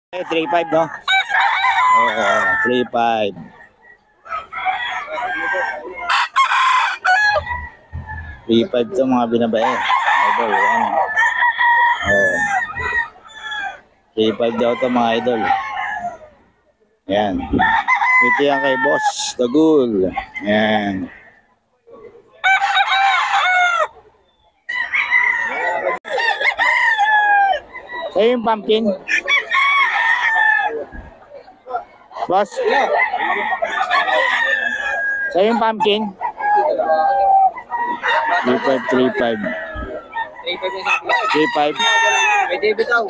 3.5 no? Oo, 3.5. 3.5 to mga binabae. Idol, yan. Oo. 3.5 daw to mga idol. Yan. Ito yan kay Boss Tagul. Yan. Sa'yo yung pumpkin? Boss? Sa'yo yung pumpkin? 3.5, 3.5. 3.5? Pwede bitaw.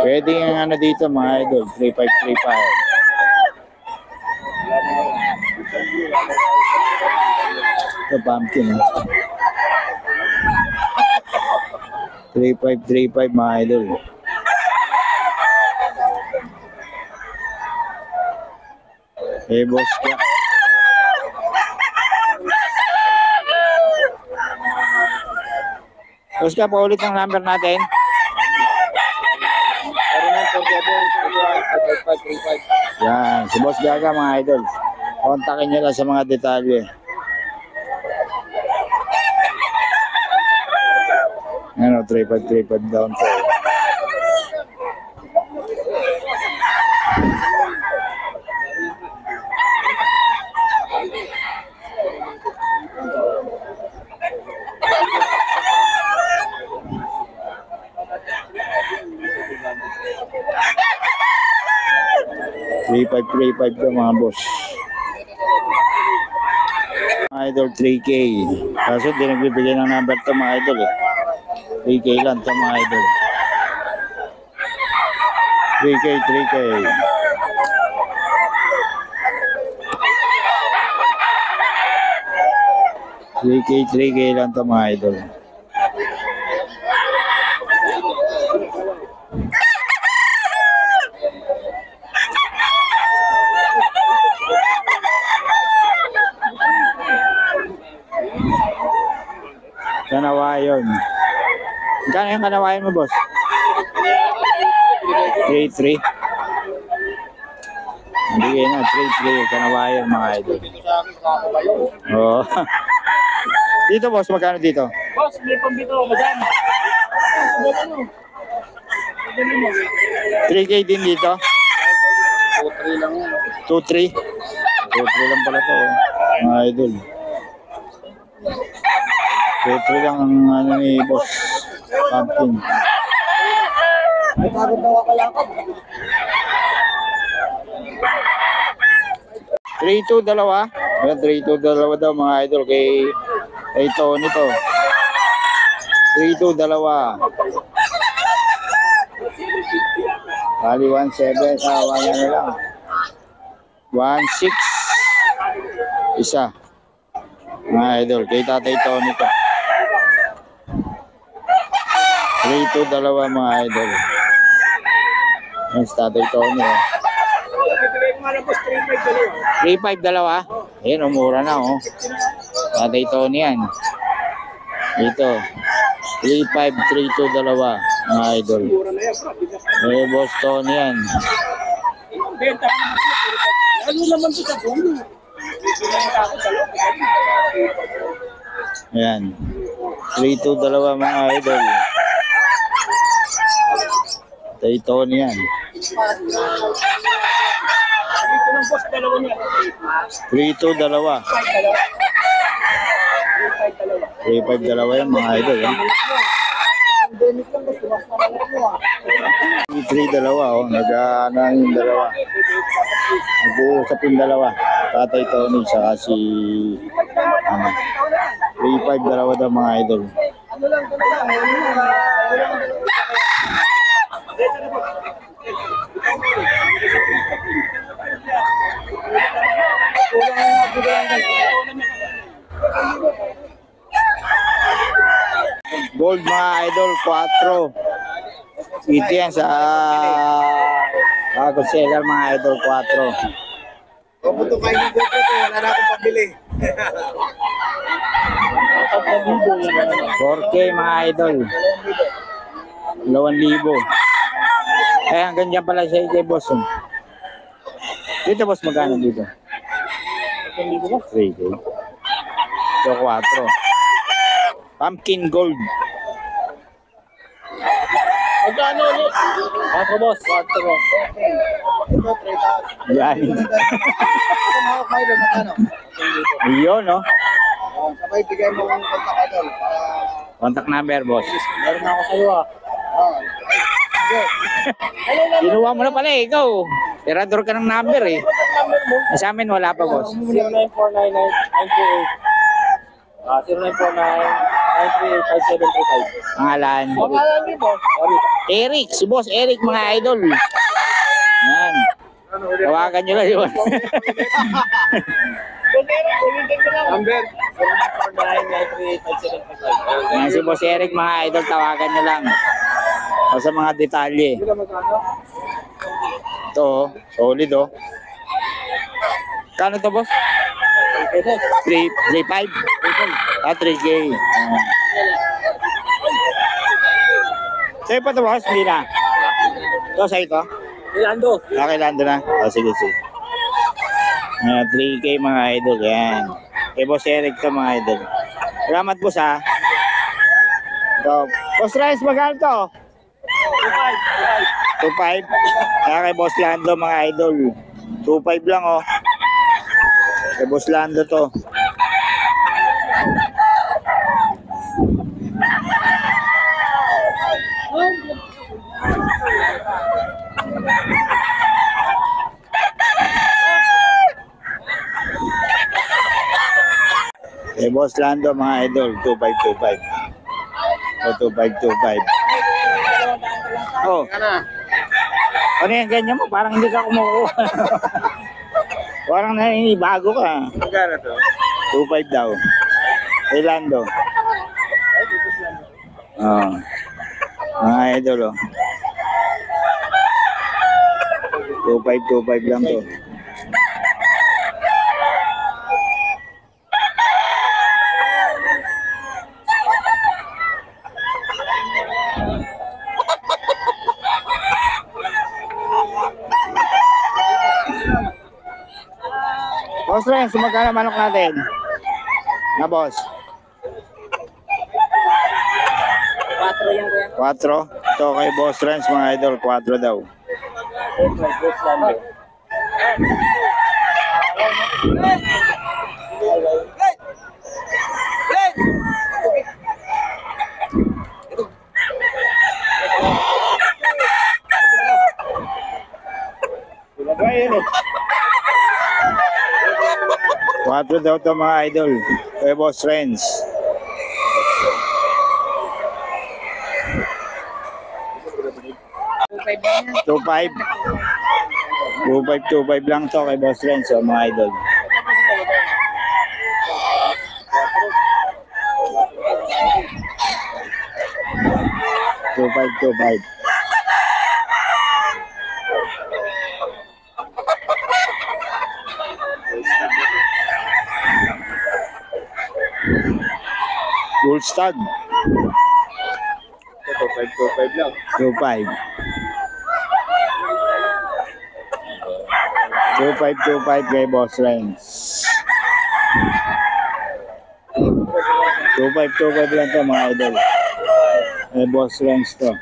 Pwede yung ano dito mga idol. 3.5, 3.5. Ito pumpkin. 3.5, 3.5 mga idol. Eh, boss ka. Boss ka, paulit ang number natin. Yan, si Boss Gaga mga idol. Kontakin nyo lang sa mga detalye. Ano, 3.5 down to. $3.5 to mga boss. Idol 3K. Kaso di nagbibigay ng number to mga idol eh. 3K lang to mga idol. 3K, 3K. $3K lang to mga idol. Kanawayon. Magkano yung kanawayon mo, boss? 3.3. Hindi na, 3.3 kanawayon mga idol. Oo. Dito, boss, magkano dito? Boss, may pambito, madam. 3K din dito? 2-3 lang yan. 2.3? 2.3 lang pala to, mga idol. 2.3 lang ang ano ni boss pumpkin. May pagod daw ako lang. 3.2 dalawa. Ayan, 3.2 dalawa daw mga idol kay Tony to. 3.2 dalawa. Kali 1.7 wala na lang. 1.6 isa. Mga idol kay Tatay Tony to. 3.2 dalawa mga idol. Yan si Tatay Tony. 3.5 dalawa. Ayan, umura na oh. Tatay Tony yan. Dito. 3.5, 3.2 dalawa mga idol. Eh, Boss Tony yan. Lalo naman ito sa puno. Ayan. 3.2 dalawa mga idol. Tatay Tony yan. 3.2 dalawa. 3.5 dalawa yan mga idol. 3 dalawa oh. Nag-ano yung dalawa. Nag-uusap yung dalawa. Tatay Tony saka si 3.5 dalawa daw mga idol. Gold mga idol 4. Ito yan sa Bago seller mga idol 4. Pupunto kayo ng GoPro to, wala na akong pambili. 4K mga idol. 2,000. Eh, hanggang dyan pala siya kay boss. Oh. Dito boss, magkano dito? 3K. So, 4. Pumpkin gold. Magkano ulit? 4 boss, 4. Ito, 3,000. Yan. Ito, mahawak kayo doon, magkano? Yun, no? Sabay, bigay mo kung kontak ka doon. Contact number, boss. Meron ako sa'yo ah. Sige. Kinuha mo na pala eh, ikaw. Tirador ka ng number eh. Sa amin wala pa, boss. 0949-938. 0949-938-5735. Pangalan. Pangalan niyo, boss. Eric, si boss Eric, mga idol. Yan. Tawagan nyo lang yun. Number. 0949-938-5735. Yan si boss Eric, mga idol, tawagan nyo lang. O sa mga detalye. Sila magkano? Ito, oh, solid oh. Kano to, boss? 3.5? 3K. Sa'yo pa to, boss? Hindi na. Ito, sa'yo to? Ilando. Nakilando na? Sige, sige. 3K mga idol, yan. Kay Boss Eric to mga idol. Salamat boss ha. So, Boss Rice, magkano to? 2.5. Kaya kay Boss Lando mga idol. 2.5 lang oh. Kay Boss Lando to. Kay Boss Lando mga idol, 2525. O 2525. Oh, ano yung ganyan mo? Parang hindi ka kumukuha. Parang bago ka. Magkano to? 25 daw. Kay Lando. Oh. Mga idol oh. 2525 lang to. Boss Renz, magkano manok natin? Na boss? 4 yan kuya. 4? Ito kay Boss Renz mga idol, 4 daw. Quatro daw to mga idol. Kay Boss Renz. Two five. 2525 lang to kay Boss Renz o mga idol. Two five. Full stud. 2525 lang. 25. 2525 kay Boss Renz. 2525 lang to mga idol. Kay Boss Renz to.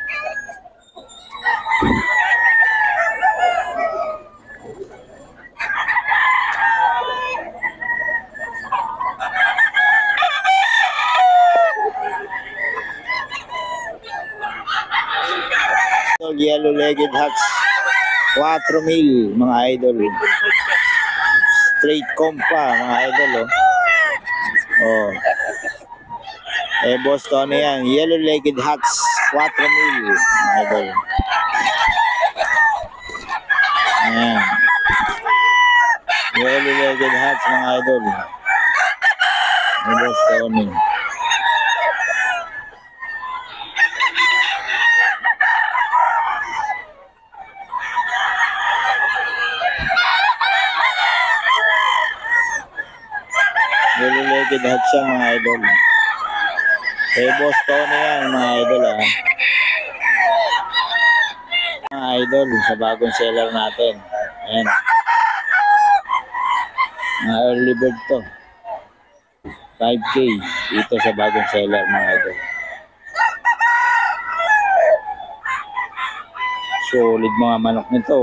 Yellow-legged hats 4,000 mga idol. Straight compa mga idol oh. Oh. Eh boss to ano yan, yellow-legged hats 4,000 mga idol. Ayan. Yellow-legged hats mga idol. Eh boss to ano. Yellow-legged hat siya mga idol. Kay Boss Tony yan mga idol ah. Mga idol sa bagong seller natin. Ayan. Mga early bird to. 5K dito sa bagong seller mga idol. Solid mga manok nito.